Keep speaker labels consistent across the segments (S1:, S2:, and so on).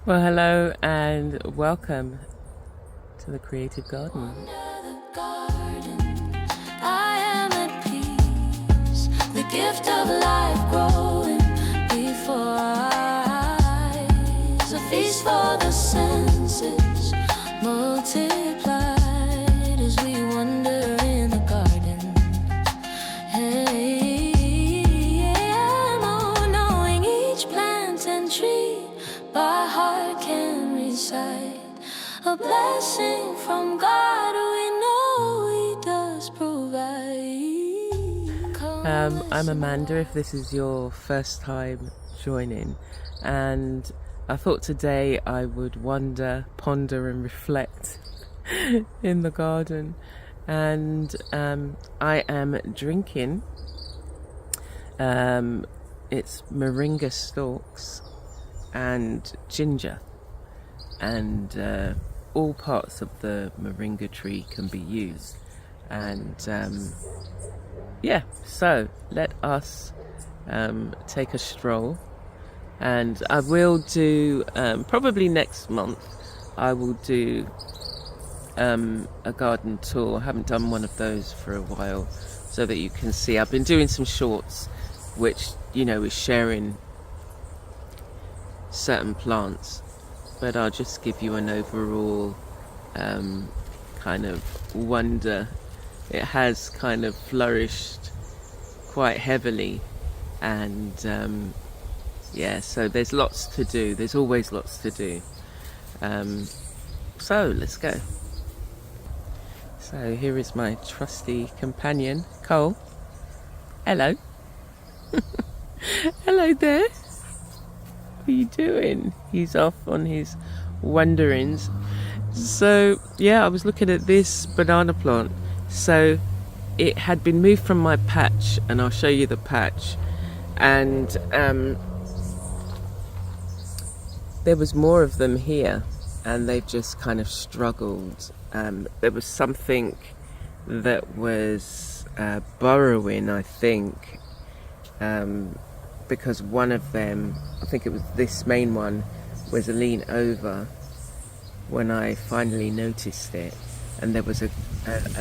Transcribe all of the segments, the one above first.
S1: Well, hello and welcome to the Creative Garden.
S2: Under the garden, I am at peace. The gift of life growing before our eyes. A feast for the senses, multiplied as we wander in the garden. Hey, yeah, knowing each plant and tree by heart can recite. A blessing from God, we know He does provide.
S1: I'm Amanda, if this is your first time joining, and I thought today I would wander, ponder and reflect in the garden. And I am drinking it's moringa stalks and ginger, and all parts of the moringa tree can be used. And yeah, so let us take a stroll, and I will do probably next month I will do a garden tour. I haven't done one of those for a while, so that you can see. I've been doing some shorts which, you know, is sharing certain plants, but I'll just give you an overall kind of wonder. It has kind of flourished quite heavily, and yeah, so there's lots to do. There's always lots to do. So let's go. So here is my trusty companion, Cole. Hello. Hello there. What are you doing? He's off on his wanderings. So yeah, I was looking at this banana plant. So it had been moved from my patch, and I'll show you the patch. And there was more of them here, and they've just kind of struggled. There was something that was burrowing, I think, because one of them, I think it was this main one, was a lean over when I finally noticed it, and there was a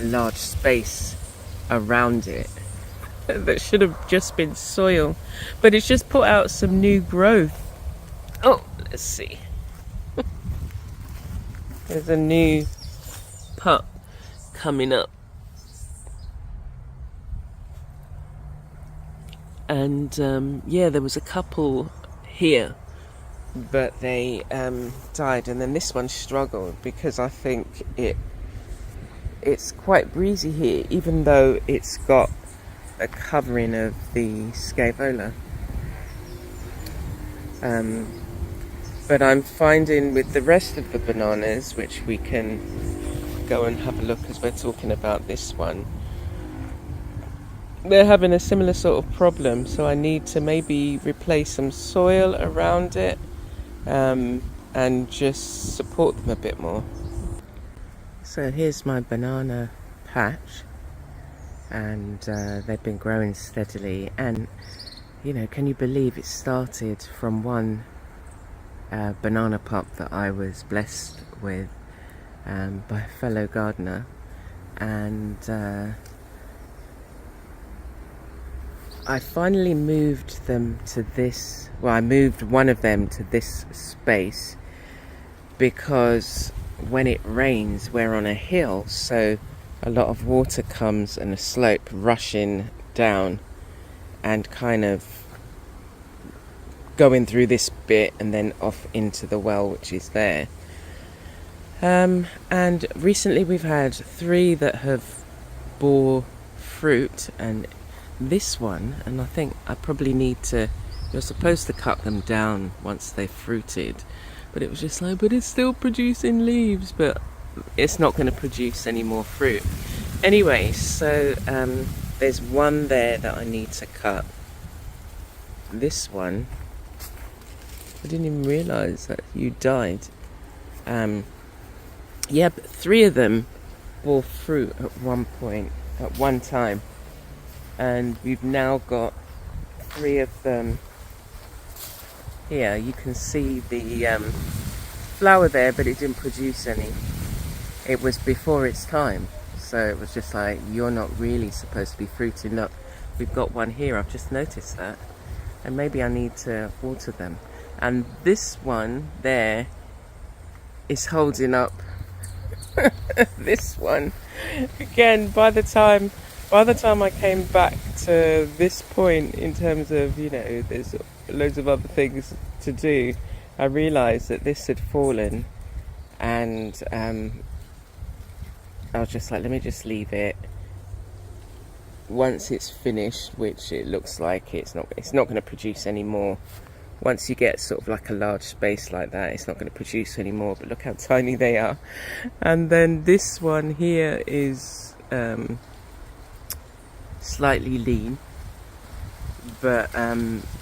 S1: large space around it that should have just been soil, but it's just put out some new growth. Oh, let's see. There's a new pup coming up, and yeah, there was a couple here, but they died, and then this one struggled because I think it's quite breezy here, even though it's got a covering of the scaevola. But I'm finding with the rest of the bananas, which we can go and have a look as we're talking about this one, they're having a similar sort of problem, so I need to maybe replace some soil around it, and just support them a bit more. So here's my banana patch, and they've been growing steadily, and you know, can you believe it started from one banana pup that I was blessed with by a fellow gardener, and I finally moved them to this, well, I moved one of them to this space because when it rains, we're on a hill, so a lot of water comes and a slope rushing down and kind of going through this bit and then off into the well, which is there. And recently we've had 3 that have bore fruit, and this one, and I think I probably need to, you're supposed to cut them down once they've fruited, but it was just like, but it's still producing leaves, but it's not going to produce any more fruit. Anyway, so there's one there that I need to cut. This one, I didn't even realise that you died. Yeah, but 3 of them bore fruit at one time, and we've now got 3 of them here. You can see the flower there, but it didn't produce any. It was before its time, so it was just like, you're not really supposed to be fruiting. Look, we've got one here, I've just noticed that, and maybe I need to water them. And this one there is holding up this one again. By the time I came back to this point, in terms of, you know, there's loads of other things to do, I realised that this had fallen, and I was just like, let me just leave it. Once it's finished, which it looks like it's not going to produce any more. Once you get sort of like a large space like that, it's not going to produce any more. But look how tiny they are. And then this one here is slightly lean, but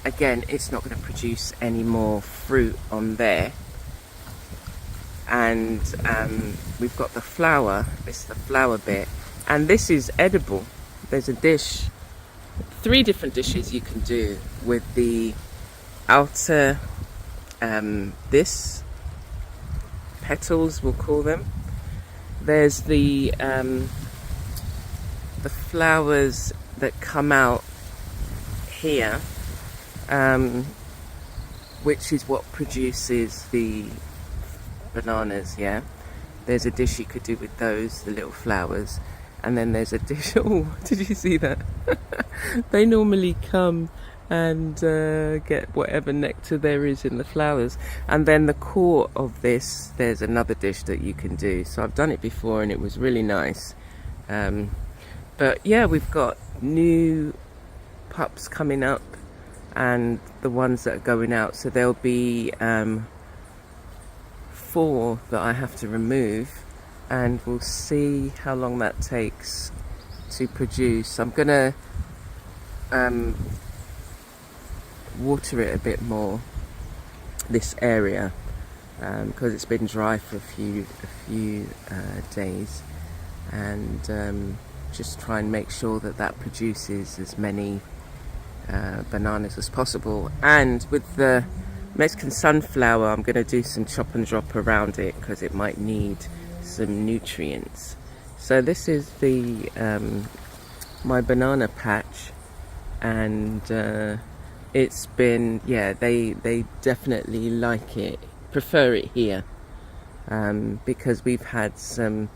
S1: again, it's not going to produce any more fruit on there. And we've got the flower. This is the flower bit, and this is edible. There's a dish, 3 different dishes you can do with the outer this petals, we'll call them. There's the flowers that come out here, which is what produces the bananas. Yeah, there's a dish you could do with those, the little flowers. And then there's a dish, oh, did you see that? They normally come and get whatever nectar there is in the flowers. And then the core of this, there's another dish that you can do. So I've done it before and it was really nice. But yeah, we've got new pups coming up and the ones that are going out. So there'll be 4 that I have to remove. And we'll see how long that takes to produce. I'm gonna water it a bit more, this area, because it's been dry for a few days, and just try and make sure that produces as many bananas as possible. And with the Mexican sunflower, I'm going to do some chop and drop around it because it might need some nutrients. So this is the my banana patch, and it's been, yeah, they definitely like it, prefer it here, because we've had some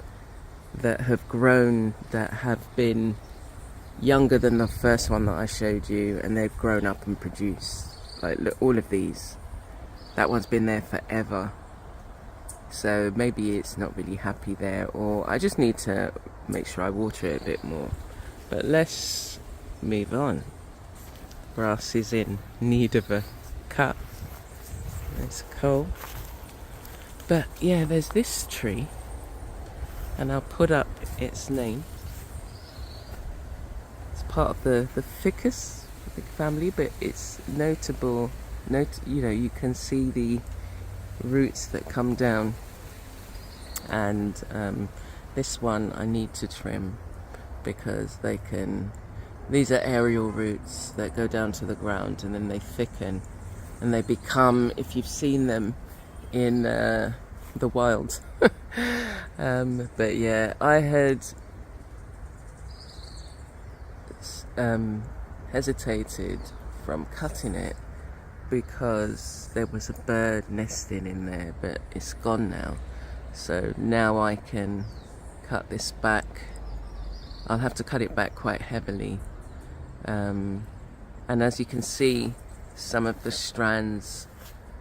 S1: that have grown that have been younger than the first one that I showed you, and they've grown up and produced, like, look, all of these. That one's been there forever. So maybe it's not really happy there, or I just need to make sure I water it a bit more. But let's move on. Grass is in need of a cut. It's cool. But yeah, there's this tree, and I'll put up its name. It's part of the ficus family, but it's notable. You know, you can see the roots that come down, and this one I need to trim because these are aerial roots that go down to the ground and then they thicken and they become, if you've seen them in the wild. But yeah, I had hesitated from cutting it because there was a bird nesting in there, but it's gone now. So now I can cut this back. I'll have to cut it back quite heavily. And as you can see, some of the strands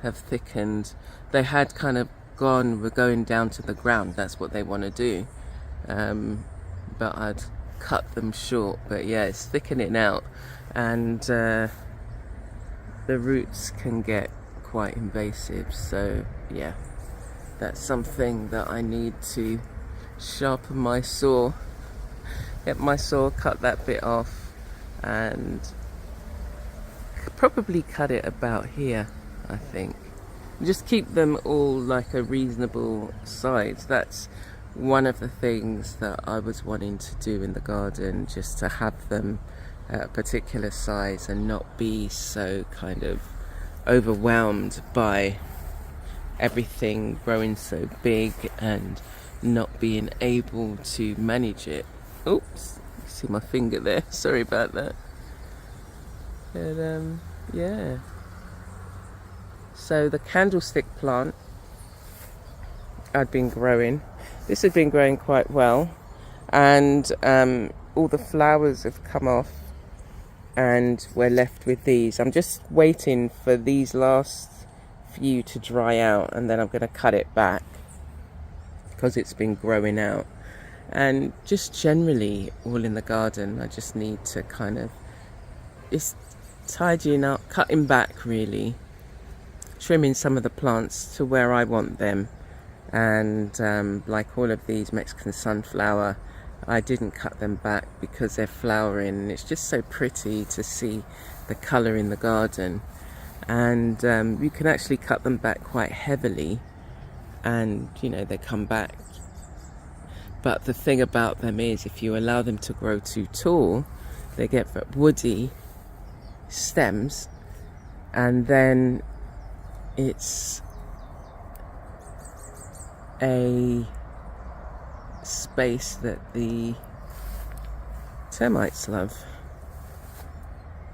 S1: have thickened. They had kind of were going down to the ground. That's what they want to do. But I'd cut them short. But yeah, it's thickening out. And the roots can get quite invasive, so yeah, that's something that I need to sharpen my saw, get my saw, cut that bit off, and probably cut it about here, I think. Just keep them all like a reasonable size. That's one of the things that I was wanting to do in the garden, just to have them at a particular size and not be so kind of overwhelmed by everything growing so big and not being able to manage it. Oops, you see my finger there. Sorry about that. But yeah. So the candlestick plant I'd been growing. This had been growing quite well, and all the flowers have come off, and we're left with these. I'm just waiting for these last few to dry out, and then I'm going to cut it back because it's been growing out. And just generally all in the garden, I just need to kind of, it's tidying up, cutting back really, trimming some of the plants to where I want them. And like all of these Mexican sunflower, I didn't cut them back because they're flowering, and it's just so pretty to see the colour in the garden. And you can actually cut them back quite heavily, and you know, they come back. But the thing about them is, if you allow them to grow too tall, they get woody stems, and then it's a space that the termites love,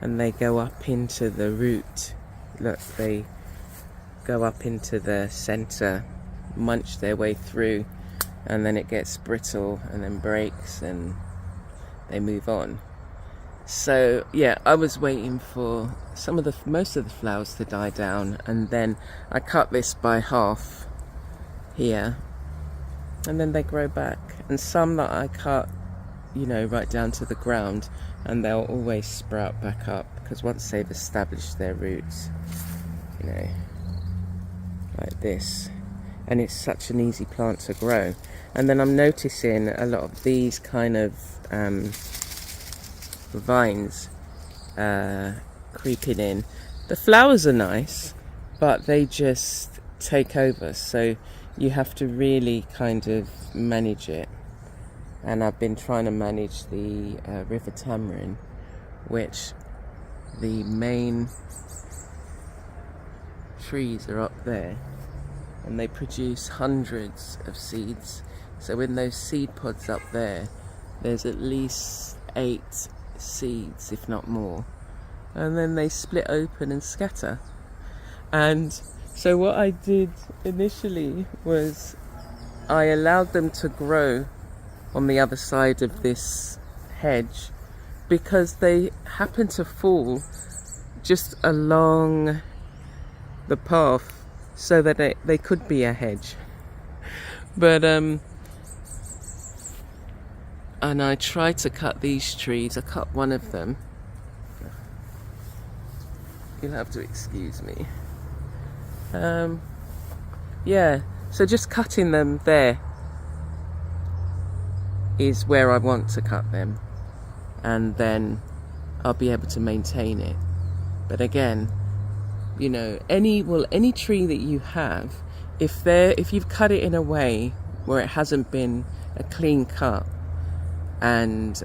S1: and they go up into the root. Look, they go up into the center, munch their way through, and then it gets brittle and then breaks and they move on. So yeah, I was waiting for most of the flowers to die down, and then I cut this by half here, and then they grow back. And some that I cut, you know, right down to the ground, and they'll always sprout back up, because once they've established their roots, you know, like this, and it's such an easy plant to grow. And then I'm noticing a lot of these kind of vines creeping in. The flowers are nice, but they just take over, so you have to really kind of manage it. And I've been trying to manage the river tamarind, which the main trees are up there, and they produce hundreds of seeds. So in those seed pods up there, there's at least 8 seeds, if not more, and then they split open and scatter. And so what I did initially was I allowed them to grow on the other side of this hedge, because they happen to fall just along the path, so that they could be a hedge. But and I tried to cut these trees. I cut one of them. You'll have to excuse me. Yeah, so just cutting them there is where I want to cut them, and then I'll be able to maintain it. But again, you know, any tree that you have, if you've cut it in a way where it hasn't been a clean cut, and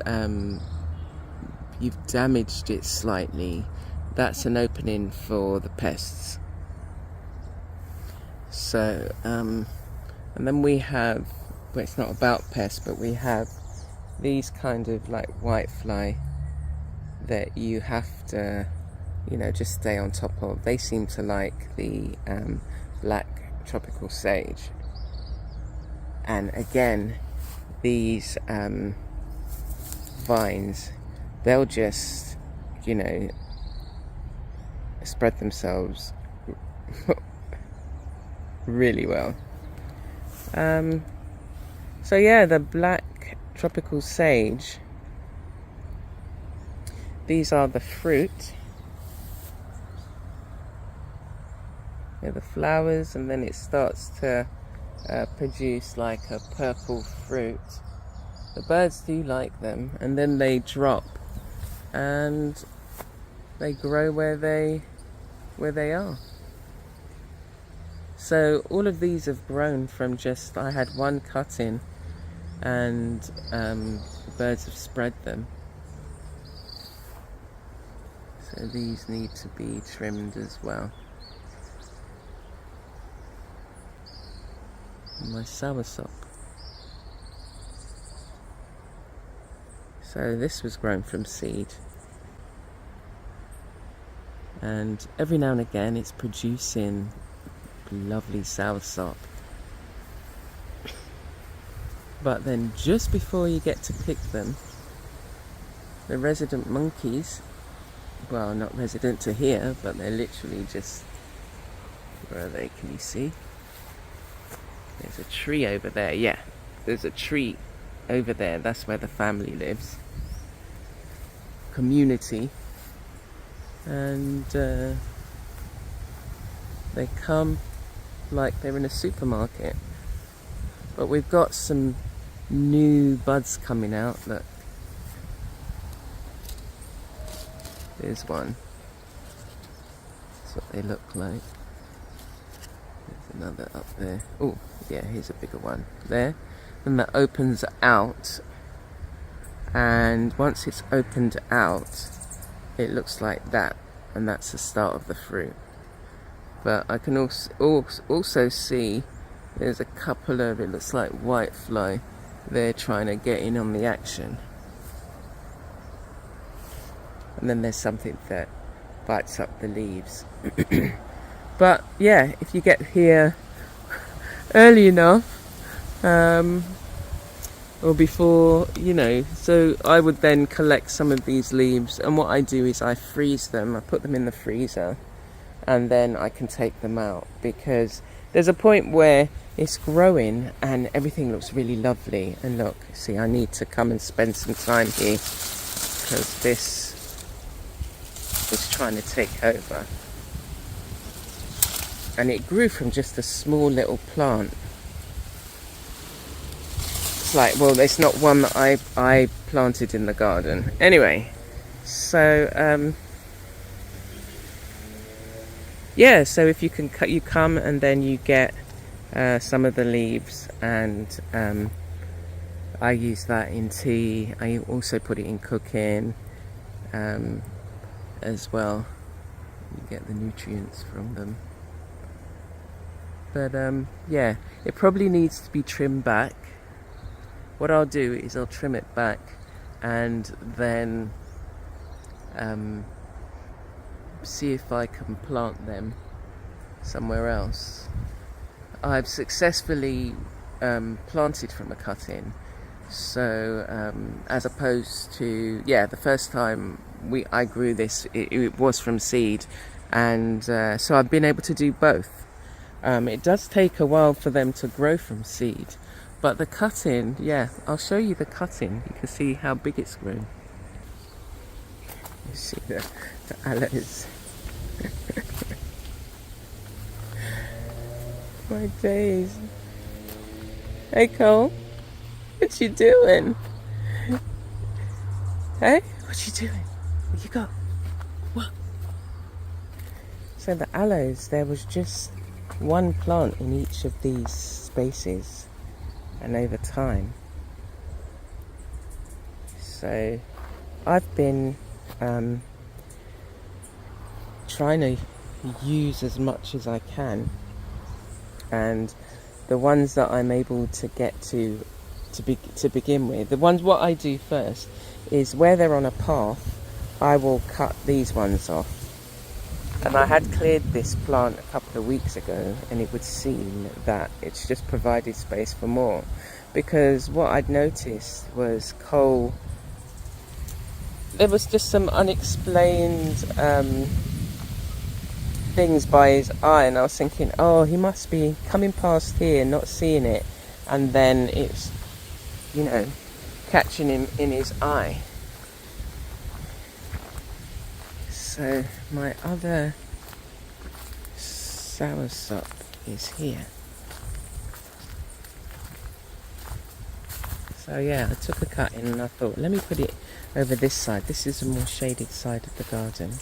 S1: you've damaged it slightly, that's an opening for the pests. So and then we have, well, it's not about pests, but we have these kind of like whitefly that you have to, you know, just stay on top of. They seem to like the black tropical sage. And again, these vines, they'll just, you know, spread themselves really well. So yeah, the black tropical sage, these are the fruit. They're the flowers, and then it starts to produce like a purple fruit. The birds do like them, and then they drop and they grow where they are. So all of these have grown from just, I had one cutting, and the birds have spread them. So these need to be trimmed as well. my soursop. So this was grown from seed, and every now and again it's producing lovely soursop. But then just before you get to pick them, the resident monkeys, well, not resident to here, but they're literally just, where are they? Can you see? There's a tree over there. Yeah, there's a tree over there. That's where the family lives. Community. And they come like they're in a supermarket. But we've got some new buds coming out. Look. There's one. That's what they look like. There's another up there. Oh, yeah, here's a bigger one. There. And that opens out. And once it's opened out, it looks like that. And that's the start of the fruit. But I can also see there's a couple of, it looks like whitefly. They're trying to get in on the action. And then there's something that bites up the leaves. But yeah, if you get here early enough, or before, you know, so I would then collect some of these leaves, and what I do is I freeze them, I put them in the freezer, and then I can take them out, because there's a point where it's growing and everything looks really lovely. And look, see, I need to come and spend some time here because this is trying to take over. And it grew from just a small little plant. It's like, well, it's not one that I planted in the garden. Anyway, so yeah, so if you can you come and then you get some of the leaves, and I use that in tea. I also put it in cooking as well. You get the nutrients from them. But yeah, it probably needs to be trimmed back. What I'll do is I'll trim it back and then see if I can plant them somewhere else. I've successfully planted from a cut-in, so as opposed to, yeah, the first time I grew this, it was from seed, and so I've been able to do both. It does take a while for them to grow from seed, but the cut-in, yeah, I'll show you the cut-in. You can see how big it's grown. You see the aloes. My days. Hey Cole, what you doing? Hey, what you doing? What you got? What? So the aloes, there was just one plant in each of these spaces, and over time. So I've been trying to use as much as I can, and the ones that I'm able to get to begin with, the ones, what I do first is where they're on a path, I will cut these ones off. And I had cleared this plant a couple of weeks ago, and it would seem that it's just provided space for more, because what I'd noticed was Cole, there was just some unexplained things by his eye, and I was thinking, oh, he must be coming past here, not seeing it, and then it's, you know, catching him in his eye. So my other soursop is here. So yeah, I took a cut in and I thought, let me put it over this side. This is a more shaded side of the garden.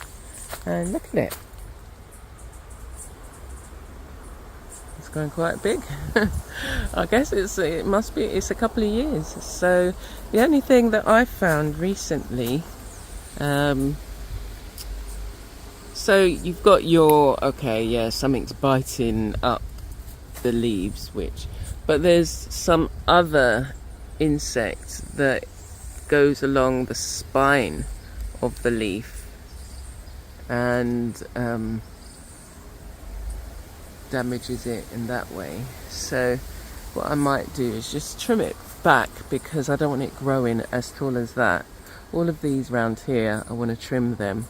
S1: And look at it. It's going quite big. I guess it's a couple of years. So the only thing that I've found recently, so you've got your, okay, yeah, something's biting up the leaves, but there's some other insect that goes along the spine of the leaf and damages it in that way. So what I might do is just trim it back, because I don't want it growing as tall as that. All of these round here, I want to trim them,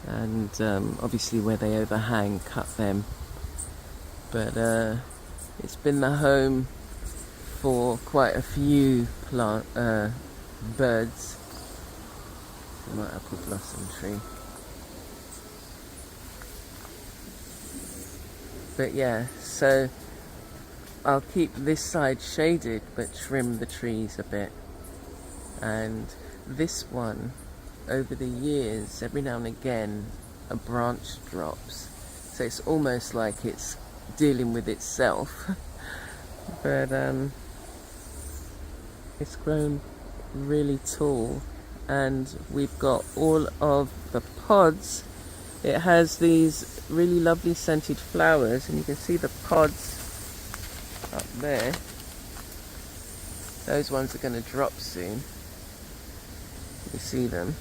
S1: and obviously where they overhang, cut them. But it's been the home for quite a few birds. My apple blossom tree. But yeah, so I'll keep this side shaded but trim the trees a bit. And this one, over the years, every now and again a branch drops, so it's almost like it's dealing with itself. But it's grown really tall, and we've got all of the pods. It has these really lovely scented flowers, and you can see the pods up there. Those ones are going to drop soon. You see them,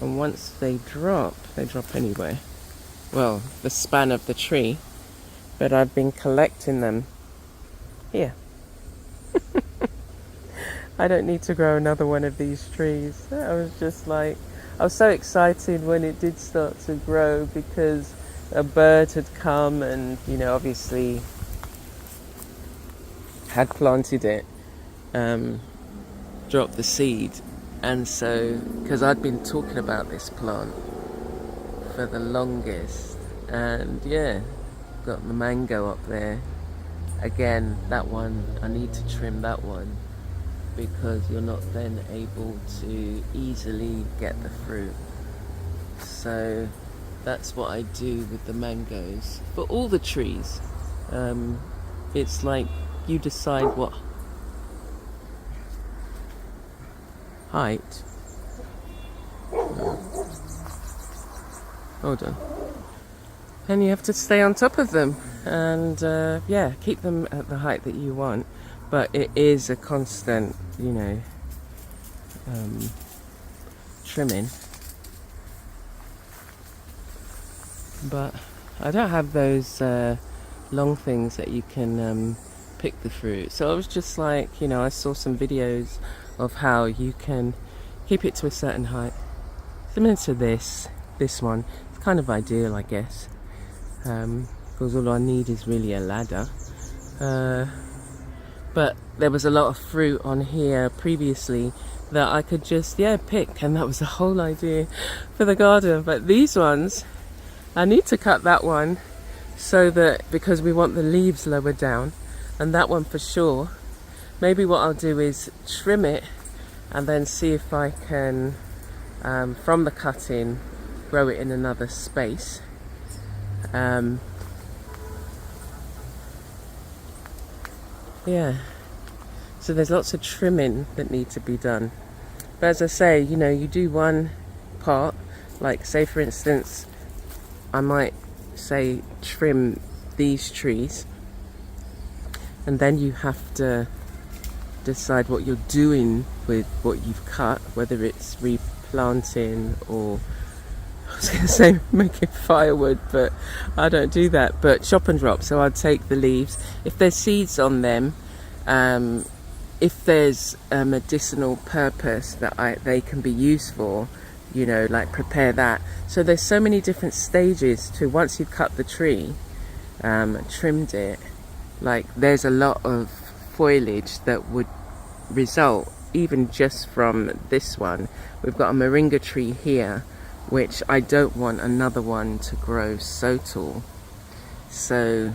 S1: and once they drop anyway, well, the span of the tree, but I've been collecting them here. I don't need to grow another one of these trees. I was so excited when it did start to grow, because a bird had come and, obviously had planted it, dropped the seed. And so, because I'd been talking about this plant for the longest, and yeah, got the mango up there. Again, that one, I need to trim that one, because you're not then able to easily get the fruit. So that's what I do with the mangoes. For all the trees, it's like you decide what height. Hold on. And you have to stay on top of them, and keep them at the height that you want. But it is a constant, trimming. But I don't have those long things that you can pick the fruit. So I was just like, I saw some videos of how you can keep it to a certain height, similar to this one. It's kind of ideal, I guess, because all I need is really a ladder. But there was a lot of fruit on here previously that I could just pick, and that was the whole idea for the garden. But these ones, I need to cut that one, so that, because we want the leaves lower down, and that one for sure. Maybe what I'll do is trim it and then see if I can, from the cutting, grow it in another space. So there's lots of trimming that need to be done. But as I say, you do one part, like say for instance, I might say trim these trees, and then you have to decide what you're doing with what you've cut, whether it's replanting or, I was going to say making firewood, but I don't do that. But chop and drop. So I'd take the leaves, if there's seeds on them, if there's a medicinal purpose that they can be used for, like prepare that. So there's so many different stages to, once you've cut the tree, trimmed it, like there's a lot of foliage that would result even just from this one. We've got a moringa tree here, which I don't want another one to grow so tall, so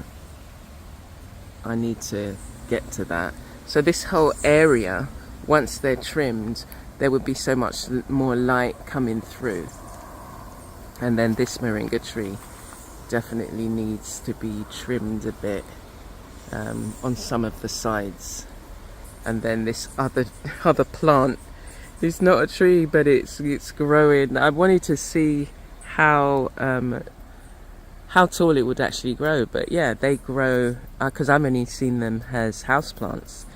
S1: I need to get to that. So this whole area, once they're trimmed, there would be so much more light coming through. And then this moringa tree definitely needs to be trimmed a bit on some of the sides. And then this other plant is not a tree, but it's growing. I wanted to see how how tall it would actually grow. But yeah, they grow, because I've only seen them as houseplants.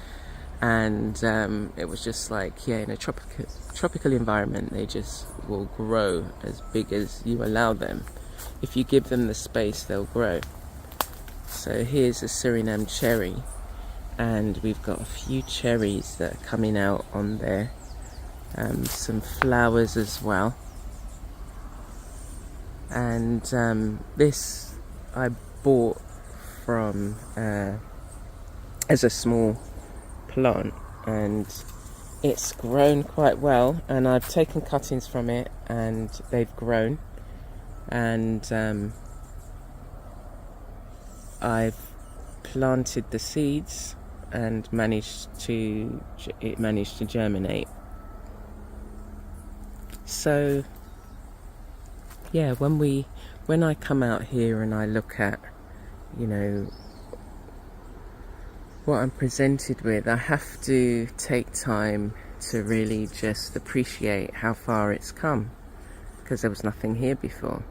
S1: And it was just like, yeah, in a tropical environment, they just will grow as big as you allow them. If you give them the space, they'll grow. So here's a Suriname cherry, and we've got a few cherries that are coming out on there. Some flowers as well. And this I bought from as a small plant, and it's grown quite well, and I've taken cuttings from it and they've grown, and I've planted the seeds and managed to germinate. So yeah, when I come out here and I look at, you know, what I'm presented with, I have to take time to really just appreciate how far it's come, because there was nothing here before.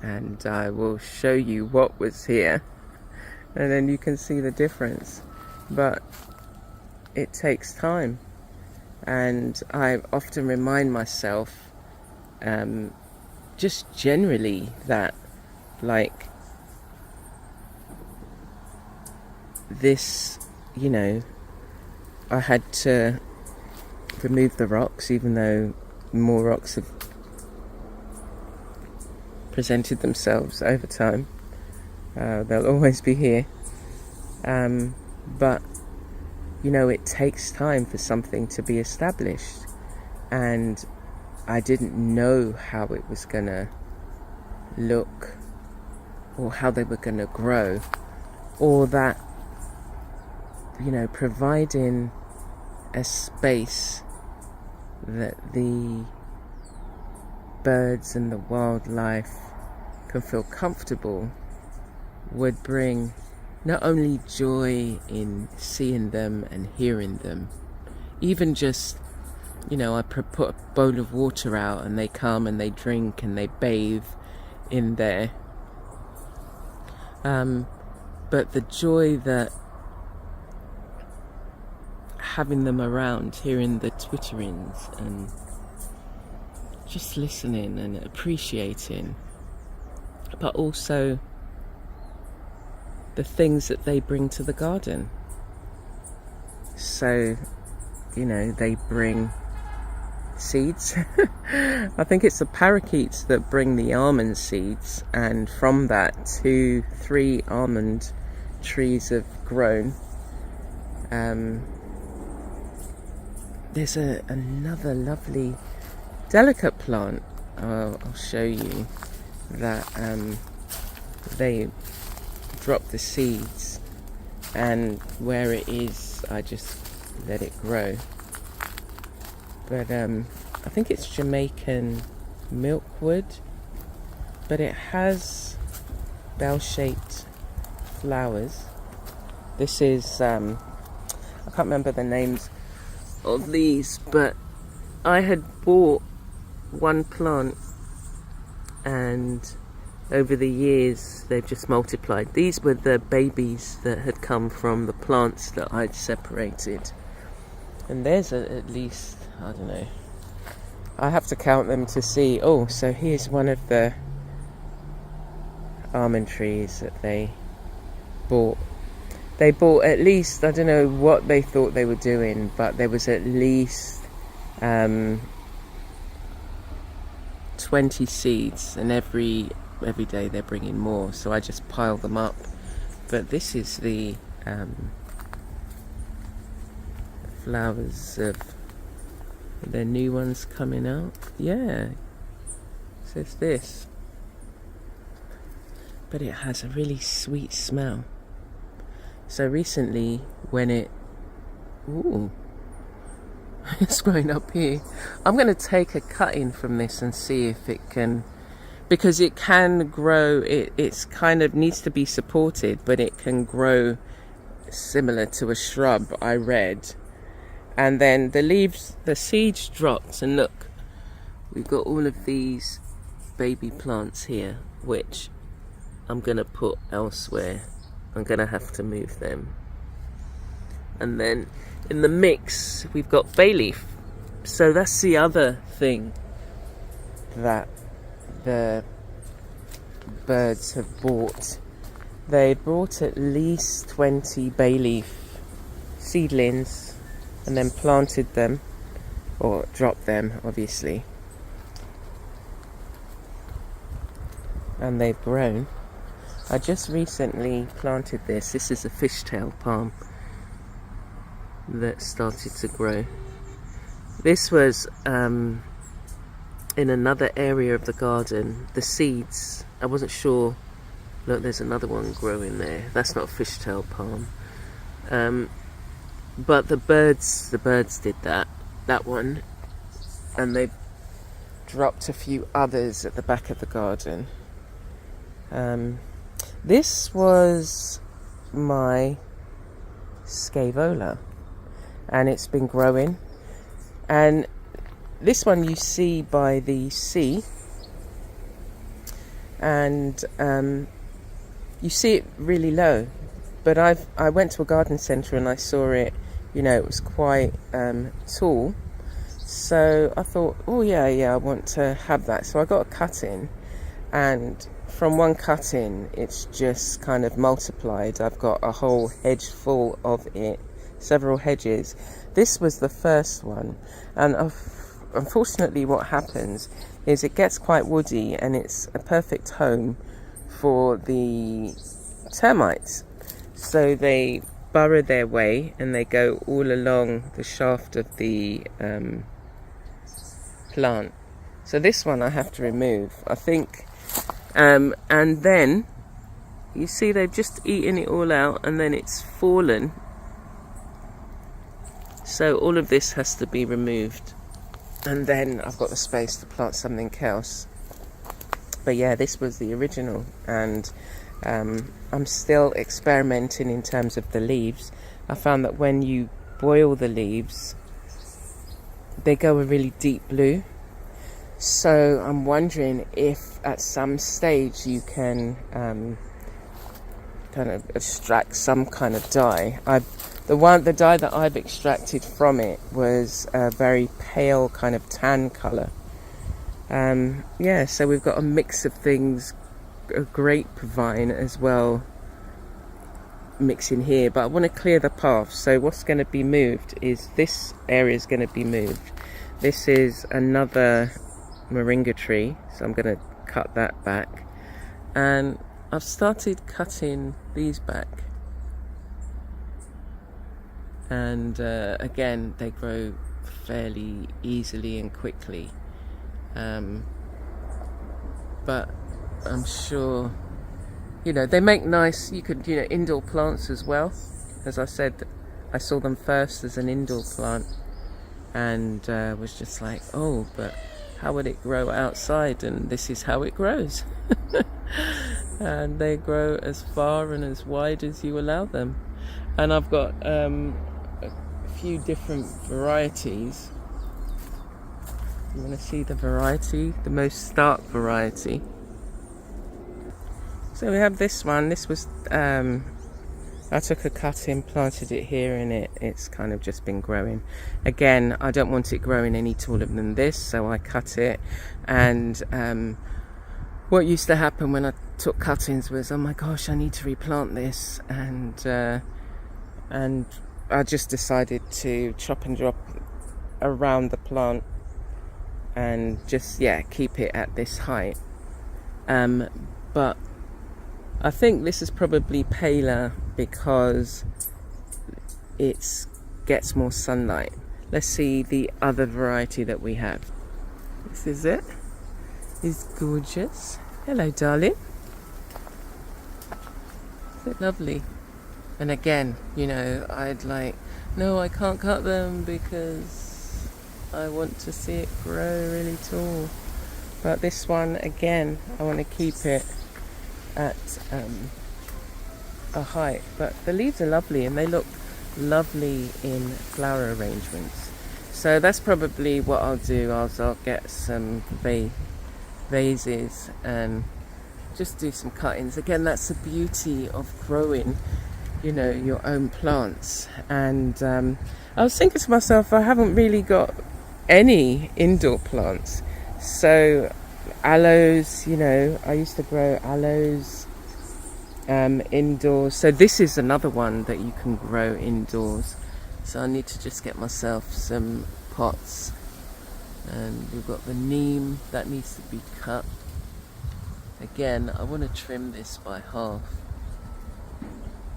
S1: And I will show you what was here, and then you can see the difference. But it takes time, and I often remind myself, just generally, that like this, you know, I had to remove the rocks, even though more rocks have presented themselves over time. They'll always be here, but you know, it takes time for something to be established, and I didn't know how it was gonna look, or how they were gonna grow, or that, you know, providing a space that the birds and the wildlife can feel comfortable would bring not only joy in seeing them and hearing them, even just, you know, I put a bowl of water out and they come and they drink and they bathe in there, but the joy that having them around, hearing the twitterings and just listening and appreciating, but also the things that they bring to the garden. So, you know, they bring seeds. I think it's the parakeets that bring the almond seeds, and from that 2-3 almond trees have grown. There's another lovely delicate plant, I'll show you, that they drop the seeds, and where it is I just let it grow. But I think it's Jamaican milkwood, but it has bell-shaped flowers. This is I can't remember the names of these, but I had bought one plant, and over the years they've just multiplied. These were the babies that had come from the plants that I'd separated, and there's at least, I don't know, I have to count them to see. Oh, so here's one of the almond trees that they bought. They bought at least, I don't know what they thought they were doing, but there was at least 20 seeds, and every day they're bringing more, so I just pile them up. But this is the flowers of the new ones coming out. Yeah, so it's this, but it has a really sweet smell. So recently, when it's growing up here, I'm going to take a cutting from this and see if it can, because it can grow, it's kind of needs to be supported, but it can grow similar to a shrub, I read. And then the leaves, the seeds dropped, and look, we've got all of these baby plants here, which I'm going to put elsewhere. I'm going to have to move them. And then in the mix, we've got bay leaf. So that's the other thing that the birds have bought. They brought at least 20 bay leaf seedlings and then planted them, or dropped them obviously, and they've grown. I just recently planted this. This is a fishtail palm that started to grow. This was in another area of the garden. The seeds, I wasn't sure. Look, there's another one growing there. That's not a fishtail palm. But the birds did that one, and they dropped a few others at the back of the garden. This was my scaevola, and it's been growing. And this one you see by the sea, and you see it really low. But I went to a garden centre and I saw it, it was quite tall. So I thought, oh yeah, I want to have that. So I got a cutting, and from one cutting, it's just kind of multiplied. I've got a whole hedge full of it, several hedges. This was the first one, and unfortunately what happens is it gets quite woody, and it's a perfect home for the termites. So they burrow their way and they go all along the shaft of the plant. So this one I have to remove, I think. And then you see they've just eaten it all out, and then it's fallen. So all of this has to be removed, and then I've got the space to plant something else. But yeah, this was the original, and I'm still experimenting in terms of the leaves. I found that when you boil the leaves, they go a really deep blue. So I'm wondering if at some stage you can kind of extract some kind of dye. The dye that I've extracted from it was a very pale kind of tan colour. So we've got a mix of things, a grapevine as well mixing here, but I want to clear the path. So what's going to be moved is this area is going to be moved. This is another moringa tree, so I'm going to cut that back, and I've started cutting these back, and again they grow fairly easily and quickly, but I'm sure they make nice, you could indoor plants as well. As I said, I saw them first as an indoor plant, and was just like, oh, but how would it grow outside? And this is how it grows. And they grow as far and as wide as you allow them. And I've got a few different varieties. You want to see the variety, the most stark variety. So we have this one. This was I took a cutting, planted it here, and it's kind of just been growing. Again, I don't want it growing any taller than this, so I cut it. And what used to happen when I took cuttings was, oh my gosh, I need to replant this, and I just decided to chop and drop around the plant and just keep it at this height. But I think this is probably paler because it gets more sunlight. Let's see the other variety that we have. This is it. It's gorgeous. Hello, darling. Isn't it lovely? And again, I'd like, no, I can't cut them because I want to see it grow really tall. But this one, again, I want to keep it at a height. But the leaves are lovely, and they look lovely in flower arrangements. So that's probably what I'll do. I'll get some vases and just do some cuttings. Again, that's the beauty of growing, you know, your own plants. And I was thinking to myself, I haven't really got any indoor plants. So aloes, you know, I used to grow aloes indoors. So this is another one that you can grow indoors. So I need to just get myself some pots. And we've got the neem that needs to be cut. Again, I want to trim this by half.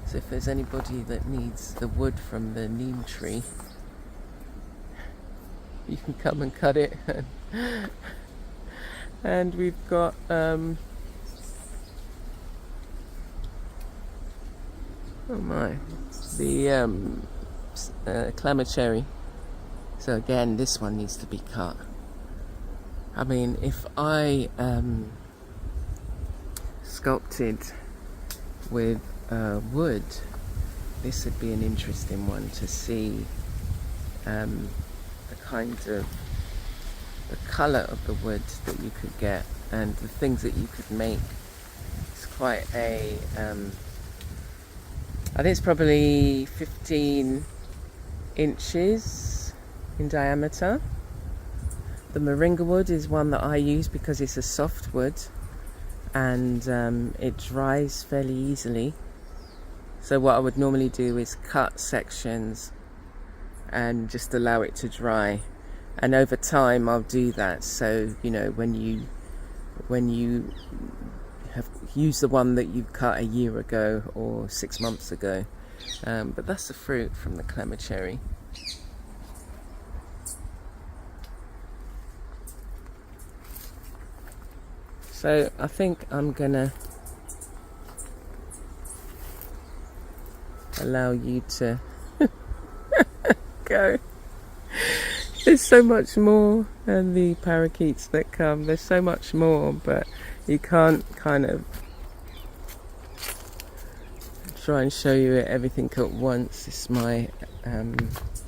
S1: So if there's anybody that needs the wood from the neem tree, you can come and cut it. And we've got oh my, the clammer cherry. So again, this one needs to be cut. I mean, if I sculpted with wood, this would be an interesting one to see the kind of the colour of the wood that you could get and the things that you could make. It's quite a I think it's probably 15 inches in diameter. The moringa wood is one that I use because it's a soft wood and it dries fairly easily. So what I would normally do is cut sections and just allow it to dry, and over time I'll do that. So you know, when you have used the one that you cut a year ago or 6 months ago, but that's the fruit from the clammer cherry. So I think I'm gonna allow you to go. There's so much more, and the parakeets that come, there's so much more, but you can't kind of try and show you everything at once. It's my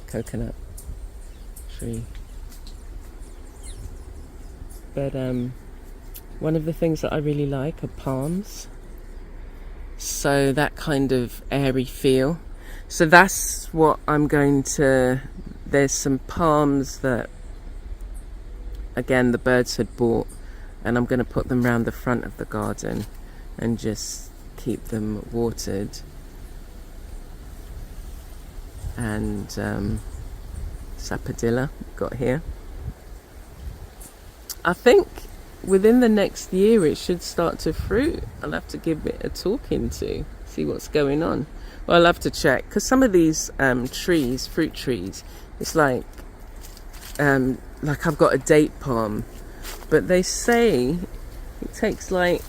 S1: coconut tree. But one of the things that I really like are palms. So that kind of airy feel. So that's what I'm going to... There's some palms that, again, the birds had bought, and I'm going to put them around the front of the garden and just keep them watered. And sapodilla got here. I think within the next year it should start to fruit. I'll have to give it a talking to, see what's going on. Well, I'll have to check, because some of these trees, fruit trees, it's like I've got a date palm, but they say it takes like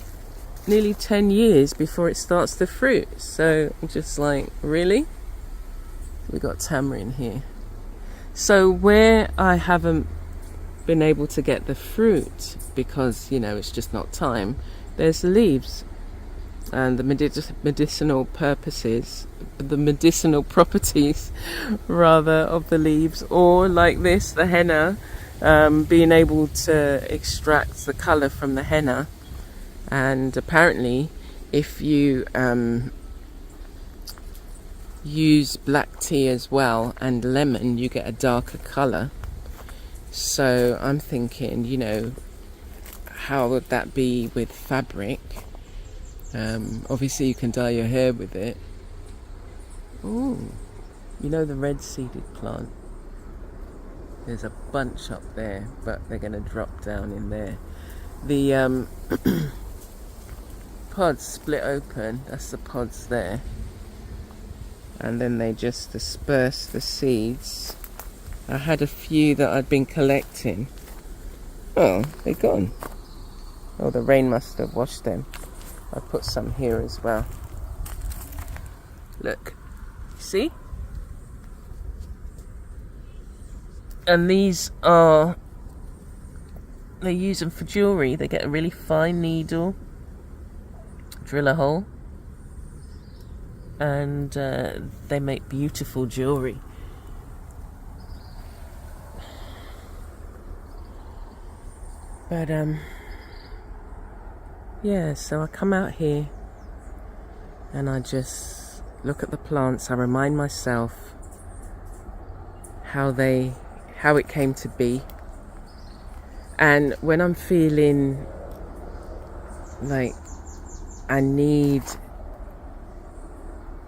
S1: nearly 10 years before it starts to fruit. So I'm just like, really? We got tamarind here. So where I haven't been able to get the fruit because, you know, it's just not time, there's the leaves and the medicinal purposes, the medicinal properties rather of the leaves, or like this, the henna, being able to extract the colour from the henna. And apparently if you use black tea as well and lemon, you get a darker colour. So I'm thinking, you know, how would that be with fabric? Obviously you can dye your hair with it. Ooh, you know the red seeded plant? There's a bunch up there, but they're going to drop down in there. The pods split open, that's the pods there. And then they just disperse the seeds. I had a few that I'd been collecting. Oh, they're gone. Oh, the rain must have washed them. I put some here as well. Look, see? And these are, they use them for jewellery. They get a really fine needle, drill a hole, and they make beautiful jewellery. But yeah, so I come out here and I just look at the plants. I remind myself how it came to be. And when I'm feeling like I need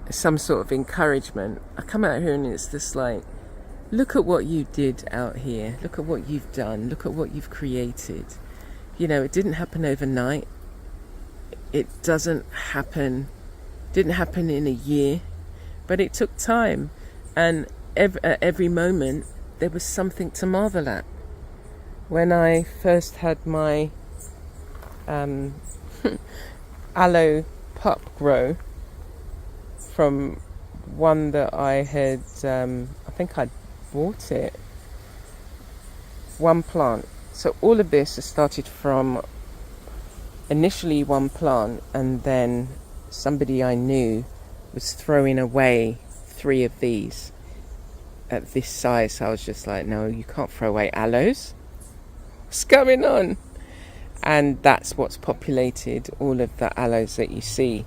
S1: some sort of encouragement, I come out here and it's just like, look at what you did out here. Look at what you've done. Look at what you've created. You know, it didn't happen overnight. It didn't happen in a year, but it took time. And at every moment, there was something to marvel at. When I first had my aloe pup grow from one that I had, I think I'd bought it, one plant. So all of this has started from initially one plant, and then somebody I knew was throwing away 3 of these at this size. So I was just like, no, you can't throw away aloes. What's going on? And that's what's populated all of the aloes that you see.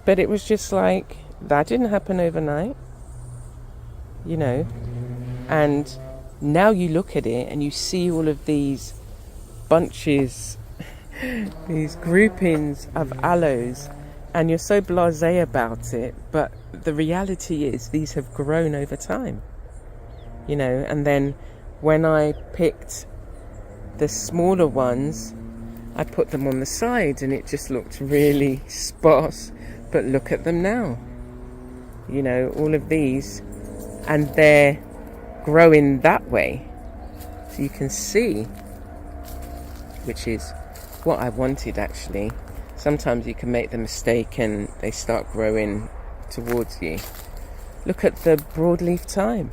S1: But it was just like, that didn't happen overnight, you know. And now you look at it and you see all of these bunches, these groupings of aloes, and you're so blasé about it. But the reality is these have grown over time, you know. And then when I picked the smaller ones, I put them on the side and it just looked really sparse. But look at them now, you know, all of these, and they're growing that way. So you can see, which is what I wanted actually. Sometimes you can make the mistake and they start growing towards you. Look at the broadleaf thyme,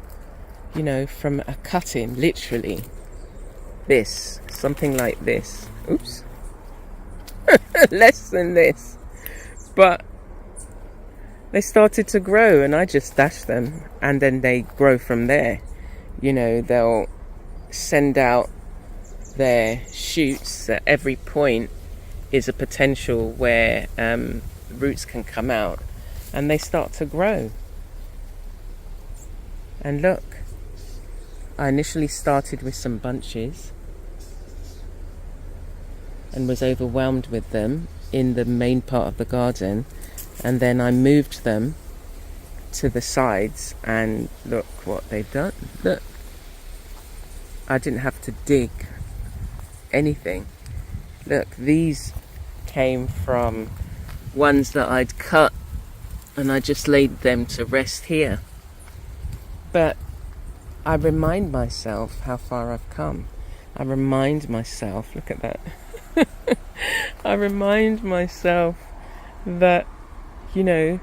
S1: you know, from a cutting, literally this, something like this. Oops. Less than this. But they started to grow and I just dashed them, and then they grow from there. You know, they'll send out their shoots. At every point is a potential where roots can come out, and they start to grow. And look, I initially started with some bunches and was overwhelmed with them in the main part of the garden, and then I moved them to the sides, and look what they've done. Look, I didn't have to dig anything. Look, these came from ones that I'd cut and I just laid them to rest here. But I remind myself how far I've come. I remind myself, look at that. I remind myself that, you know,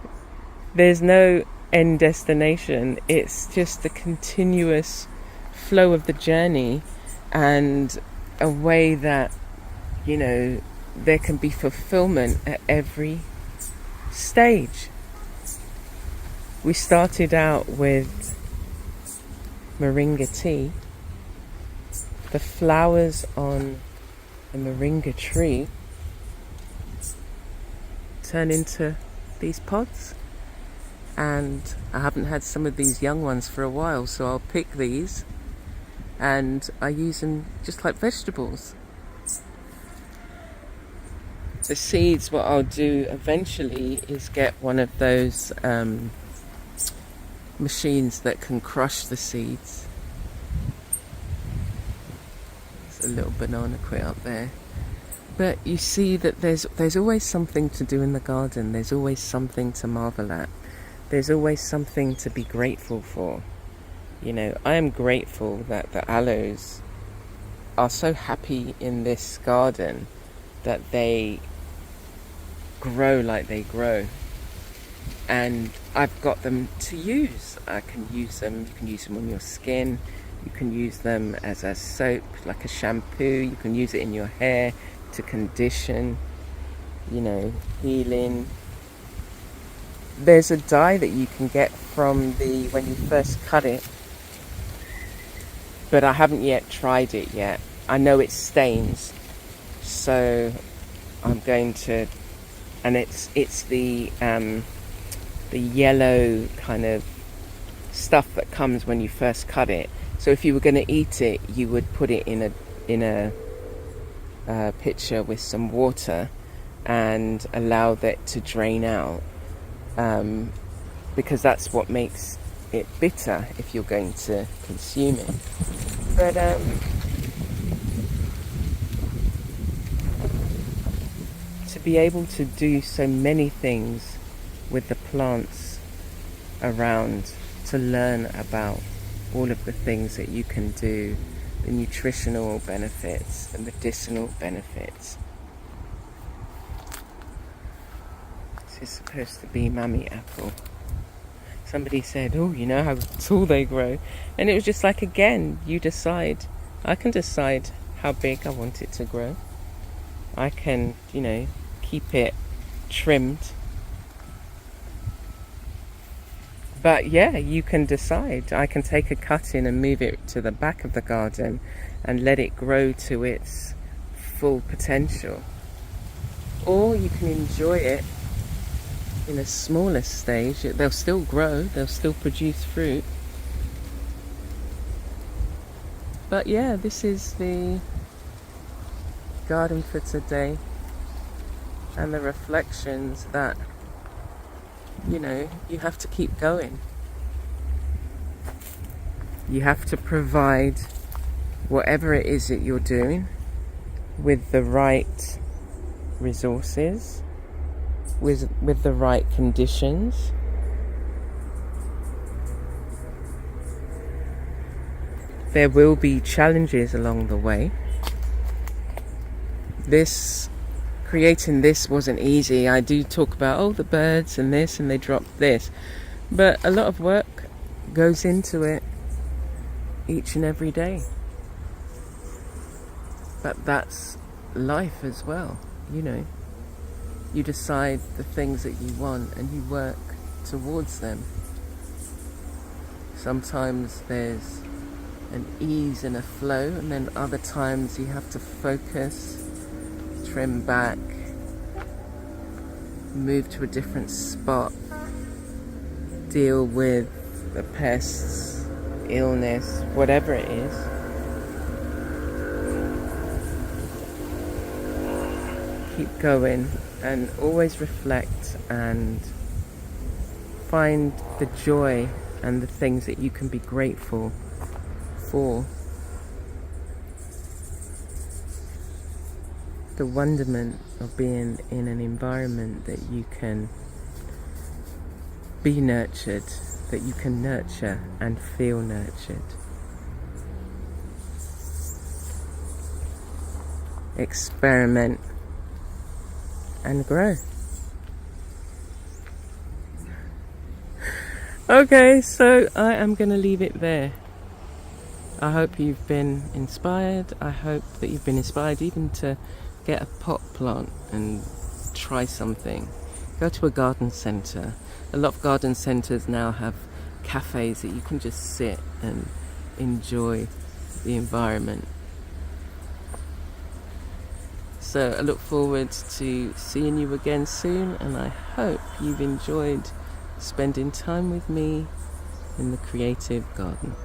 S1: there's no end destination. It's just the continuous flow of the journey, and a way that, you know, there can be fulfillment at every stage. We started out with moringa tea. The flowers on the moringa tree turn into these pods, and I haven't had some of these young ones for a while, so I'll pick these and I use them just like vegetables. The seeds, what I'll do eventually is get one of those machines that can crush the seeds. There's a little banana quit up there. But you see that there's always something to do in the garden. There's always something to marvel at. There's always something to be grateful for. You know, I am grateful that the aloes are so happy in this garden that they grow like they grow. And I've got them to use. I can use them. You can use them on your skin. You can use them as a soap, like a shampoo. You can use it in your hair to condition, you know, healing. There's a dye that you can get from when you first cut it, but I haven't yet tried it yet. I know it stains, So I'm going to, and it's the yellow kind of stuff that comes when you first cut it. So if you were going to eat it, you would put it in a pitcher with some water and allow that to drain out, because that's what makes it bitter if you're going to consume it. But to be able to do so many things with the plants around, to learn about all of the things that you can do, the nutritional benefits, the medicinal benefits. This is supposed to be Mummy Apple. Somebody said, oh, you know how tall they grow. And it was just like, again, you decide. I can decide how big I want it to grow. I can, keep it trimmed. But yeah, you can decide. I can take a cutting and move it to the back of the garden and let it grow to its full potential. Or you can enjoy it in a smaller stage. They'll still grow, they'll still produce fruit. But yeah, this is the garden for today, and the reflections that you have to keep going. You have to provide whatever it is that you're doing with the right resources, with the right conditions. There will be challenges along the way. Creating this wasn't easy. I do talk about the birds and this, and they dropped this, but a lot of work goes into it each and every day. But that's life as well. You decide the things that you want and you work towards them. Sometimes there's an ease and a flow, and then other times you have to focus, trim back, move to a different spot, deal with the pests, illness, whatever it is. Keep going and always reflect and find the joy and the things that you can be grateful for. The wonderment of being in an environment that you can be nurtured, that you can nurture and feel nurtured. Experiment and grow. Okay, so I am going to leave it there. I hope you've been inspired. I hope that you've been inspired even to get a pot plant and try something. Go to a garden centre. A lot of garden centres now have cafes that you can just sit and enjoy the environment. So I look forward to seeing you again soon, and I hope you've enjoyed spending time with me in the creative garden.